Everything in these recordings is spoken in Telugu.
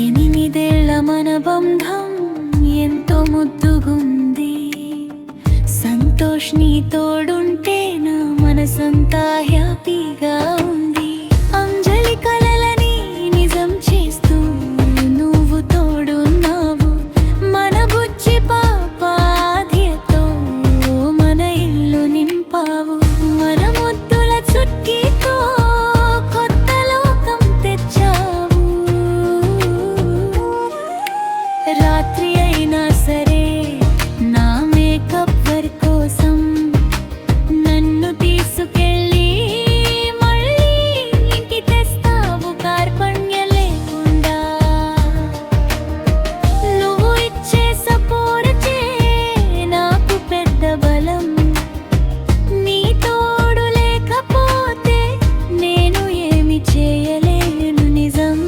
ఎనిమిదేళ్ల మన బంధం ఎంతో ముద్దుగుంది. సంతోష్ నీ తోడుంటే నా మనసంతా హ్యాపీగా ఉంది. అంజలి కలలని నిజం చేస్తూ నువ్వు తోడున్నావు. మన బుజ్జి పాపాధ్యతో మన ఇల్లు నింపావు. మన ముద్దుల చుట్కీతో కొత్త లోకం తెచ్చావు. రాత్రి అయినా సరే నా మేకప్ వర్క్ కోసం నన్ను తీసుకెళ్ళి మళ్ళీ ఇంటికి తెస్తావు కార్పణ్య లేకుండా. నువ్వు ఇచ్చే సపోర్టే నాకు పెద్ద బలం. నీ తోడు లేకపోతే నేను ఏమి చేయలేను నిజం.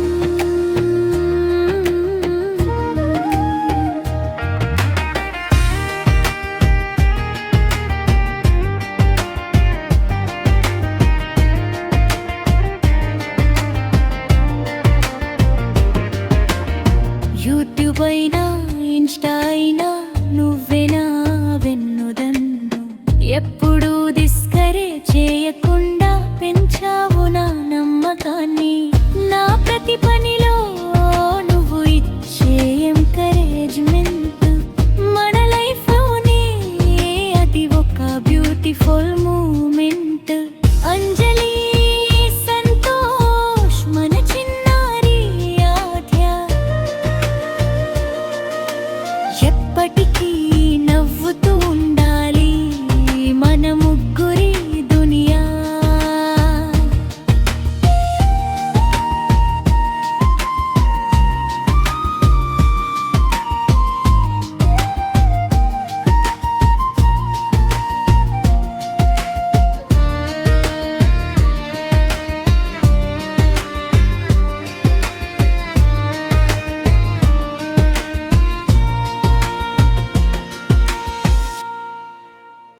యూట్యూబ్ అయినా ఇన్స్టా అయినా నువ్వేనా వెన్నుదన్ను. ఎప్పుడూ డిస్కరేజ్ చేయకుండా పెంచావు నా నమ్మకాన్ని. నా ప్రతి పనిలో నువ్వు ఇచ్చే ఎంకరేజ్మెంట్ మన లైఫ్లోనే అది ఒక బ్యూటిఫుల్ మూమెంట్. అంజలి